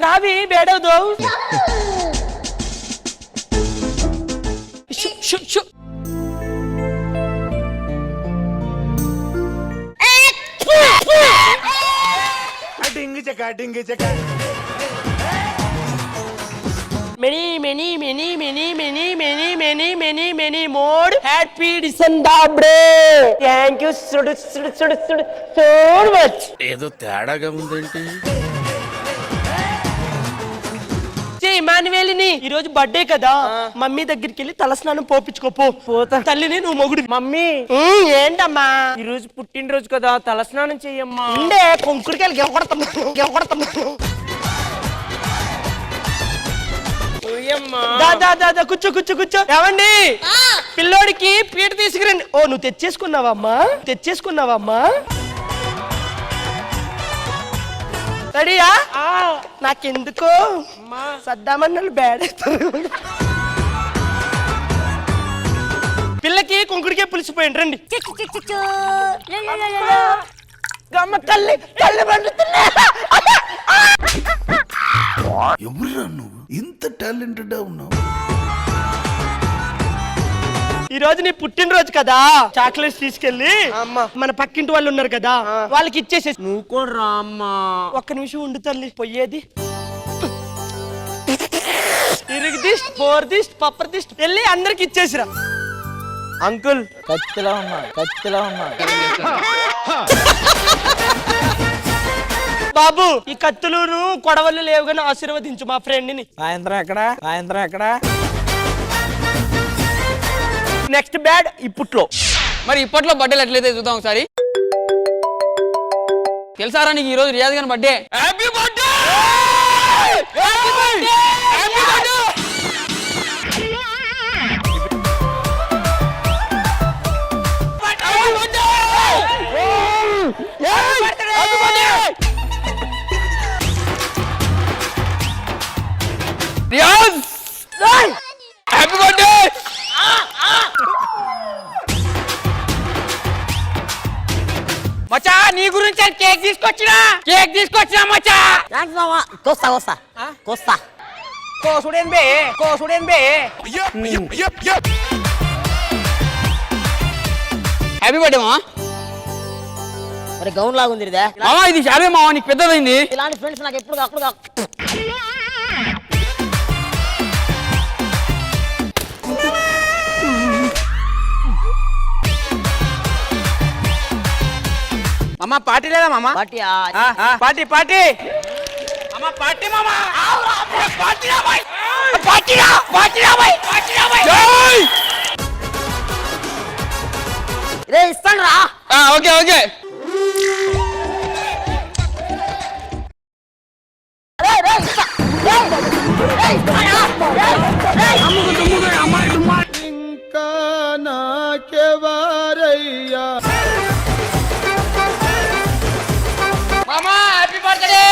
రావి బేడవదో many more happy December day. Thank you so much. ఏదో తేడాగా ఉందేంటి? ఇమానువేలిని ఈ రోజు బర్త్డే కదా, మమ్మీ దగ్గరికి వెళ్ళి తలస్నానం పోపించుకోపో. పోతా తల్లిని నువ్వు మొగుడు. మమ్మీ ఏంటమ్మా ఈ రోజు పుట్టినరోజు కదా, తలస్నానం చెయ్యమ్మా. ఉండే కొంకుడికాయలు గెవకొడతాను. దాదా కూర్చో. ఏమండి పిల్లోడికి పీట తీసుకురండి. ఓ నువ్వు తెచ్చేసుకున్నావమ్మా. రెడీయా? నాకెందుకో సద్దామన్నలు బ్యాడేస్తారు. పిల్లకి కుంకుడికే పులిసిపోయింది. రండి. గమ్మ తల్లి ఎవరురా నువ్వు? ఇంత టాలెంటెడ్ ఉన్నావు. ఈ రోజు నీ పుట్టినరోజు కదా, చాక్లెట్స్ తీసుకెళ్ళి మన పక్కింటి వాళ్ళు ఉన్నారు కదా వాళ్ళకి ఇచ్చేసేసి. నువ్వు కూడా రా అమ్మా. ఒక్క నిమిషం ఉండు తల్లి. పొయ్యేది ఇరుగు దిష్ట్, ఫోర్ దిష్ట్, పప్పర్ దిష్ట్ వెళ్ళి అందరికి ఇచ్చేసిరా. అంకుల్ కత్తిలా ఉన్నా. బాబు ఈ కత్తులు కొడవలు లేవు కానీ ఆశీర్వదించు మా ఫ్రెండ్ ని. సాయంత్రం ఎక్కడ? నెక్స్ట్ బ్యాడ్ ఇప్పట్లో. మరి ఇప్పట్లో బర్త్డేలు ఎట్లయితే చూద్దాం ఒకసారి. తెలుసారా నీకు ఈ రోజు రియాజ్ గారి birthday? Happy birthday! Riyaz happy birthday! మచ్చా నీ గురించి కేక్ తీసుకొచ్చినా మచ్చా. కోస్తా కోసుడేం బే. హ్యాపీ బర్త్డే మావా. మరి గౌన్ లాగా ఉంది మావా ఇది శారీ మావా, నీకు పెద్దదైంది. ఇలాంటి ఫ్రెండ్స్ నాకు ఎప్పుడు అమ్మా పార్టీ లేదా మామా? పార్టీ అమ్మా పార్టీ మామా. రే ఇస్తాను రా. ఓకే ఇంకా నాకెవరయ్యా? మామా హ్యాపీ బర్త్డే!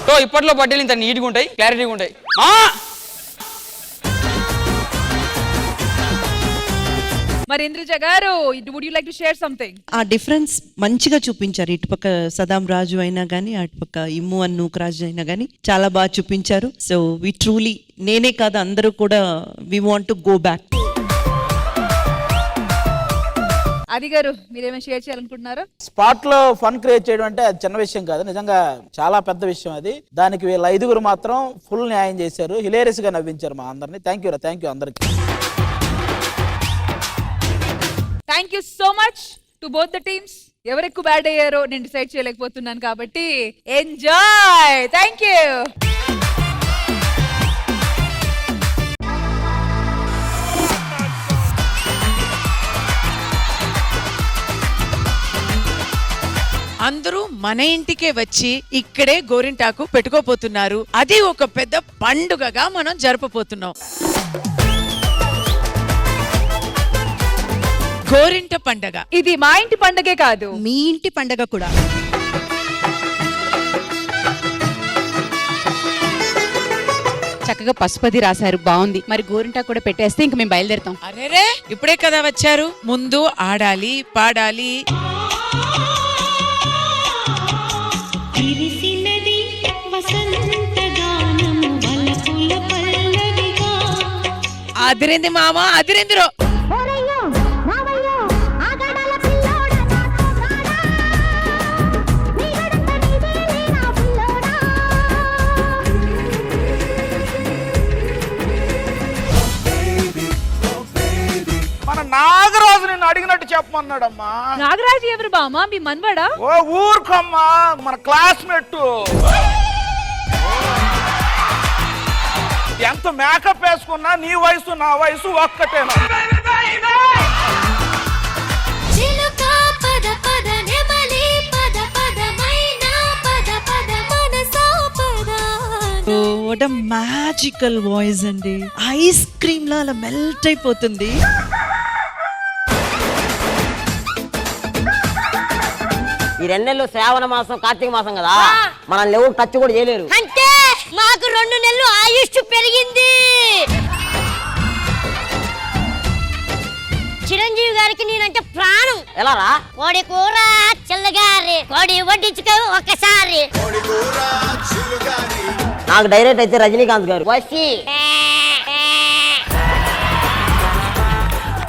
సో ఇప్పట్లో బర్త్డేలు ఇంత నీట్గా ఉంటాయి, క్లారిటీగా ఉంటాయి. మరి ఇంద్రజ గారు, would you like to share something? ఆ డిఫరెన్స్ మంచిగా చూపించారు. ఇటుపక్క సదాం రాజు అయినా గానీ, అటుపక్క ఇమ్ము అన్నూక్ రాజు అయినా గానీ చాలా బాగా చూపించారు. సో వి ట్రూలీ, నేనే కాదు అందరూ కూడా we want to go back. అది గారు మీరేమైనా షేర్ చేయాలనుకుంటున్నారా? స్పాట్ లో ఫన్ క్రియేట్ చేయడం అంటే అది చిన్న విషయం కాదు, నిజంగా చాలా పెద్ద విషయం అది. దానికి వీళ్ళ 5గురు మాత్రం ఫుల్ న్యాయం చేశారు, హిలేరియస్ గా నవ్వించారు మా అందరినీ. థ్యాంక్ యూ అందరికి. Thank you so much to both the teams. ఎవరు ఎక్కువ బ్యాడ్ అయ్యారో నేను డిసైడ్ చేయలేకపోతున్నాను కాబట్టి ఎంజాయ్. Thank you. అందరూ మన ఇంటికే వచ్చి ఇక్కడే గోరింటాకు పెట్టుకోపోతున్నారు. అది ఒక పెద్ద పండుగగా మనం జరపబోతున్నాం. గోరింట పండగ ఇది మా ఇంటి పండగే కాదు, మీ ఇంటి పండగ కూడా. చక్కగా పసుపది రాశారు, బాగుంది. మరి గోరింటాకు కూడా పెట్టేస్తే ఇంక మేము బయలుదేరుతాం. అరేరే ఇప్పుడే కదా వచ్చారు, ముందు ఆడాలి పాడాలి. అదిరింది మామ, అదిరిందిరో. మన నాగరాజు నిన్ను అడిగినట్టు చెప్పమన్నాడమ్మా. నాగరాజు ఎవరు బామా? మీ మన్వడా? ఓ ఊరుకోమ్మా, మన క్లాస్మేట్. ఎంత మేకప్ వేసుకున్నా నీ వయసు నా వయసు ఒక్కటేనా? వాట్ అ మ్యాజికల్ వాయిస్ అండి. ఐస్ క్రీమ్ లా అలా మెల్ట్ అయిపోతుంది. ఈ 2 నెలలు శ్రావణ మాసం కార్తీక మాసం కదా, మనల్ని ఎవరు టచ్ కూడా చేయలేరు. అంటే మాకు 2 నెలలు ఆయుష్ పెరిగింది. చిరంజీవి గారికి నేనంటే ప్రాణం. ఎలా రా? కోడి కూర చిల్లగారి, కోడి వడ్డించుకో ఒక్కసారి. నాకు డైరెక్ట్ అయితే రజనీకాంత్ గారు. వసి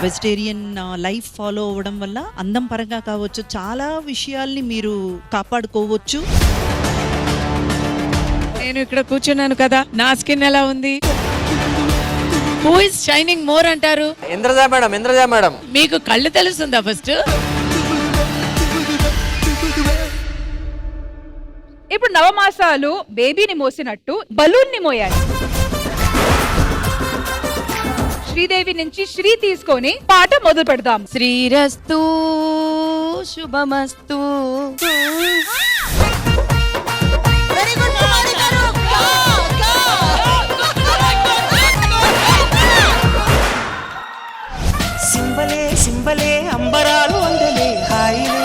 వెజిటేరియన్ లైఫ్ ఫాలో అవ్వడం వల్ల అందం పరంగా కావచ్చు, చాలా విషయాల్ని మీరు కాపాడుకోవచ్చు. నేను ఇక్కడ కూర్చున్నాను కదా, నా స్కిన్ ఎలా ఉంది? హూ ఇస్ షైనింగ్ మోర్ అంటారు? Indraja madam, Indraja madam. మీకు కళ్ళు తెలుస్తుందా ఫస్ట్? ఇప్పుడు నవమాసాలు బేబీని మోసినట్టు బలూన్ ని మోయాలి. శ్రీదేవి నుంచి శ్రీ తీసుకొని పాట మొదలు పెడదాం. శ్రీరస్తు శుభమస్తు. సింబలే సింబలే అంబరాలు అందలే హాయిలే.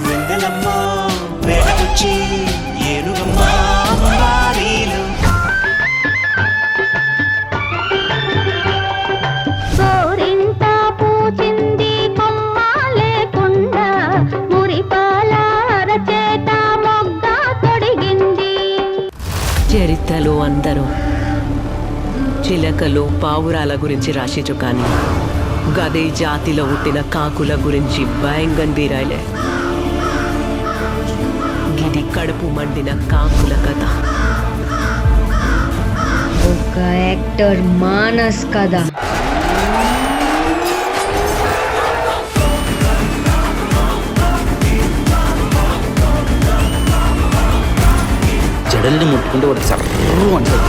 వెందలమ్మ వేడకొచ్చి ఏనుగమ్మ మారీలు. చరిత్రలో అందరూ చిలకలు పావురాల గురించి రాసిచు, కానీ గదే జాతిలో పుట్టిన కాకుల గురించి భయంగా రాయలే. గిది కడుపు మండిన కాకుల కథ. ఒక యాక్టర్ మానస్ కదా. జడల్ని ముట్టుకుంటే వాడు సర్రు అంటాడు.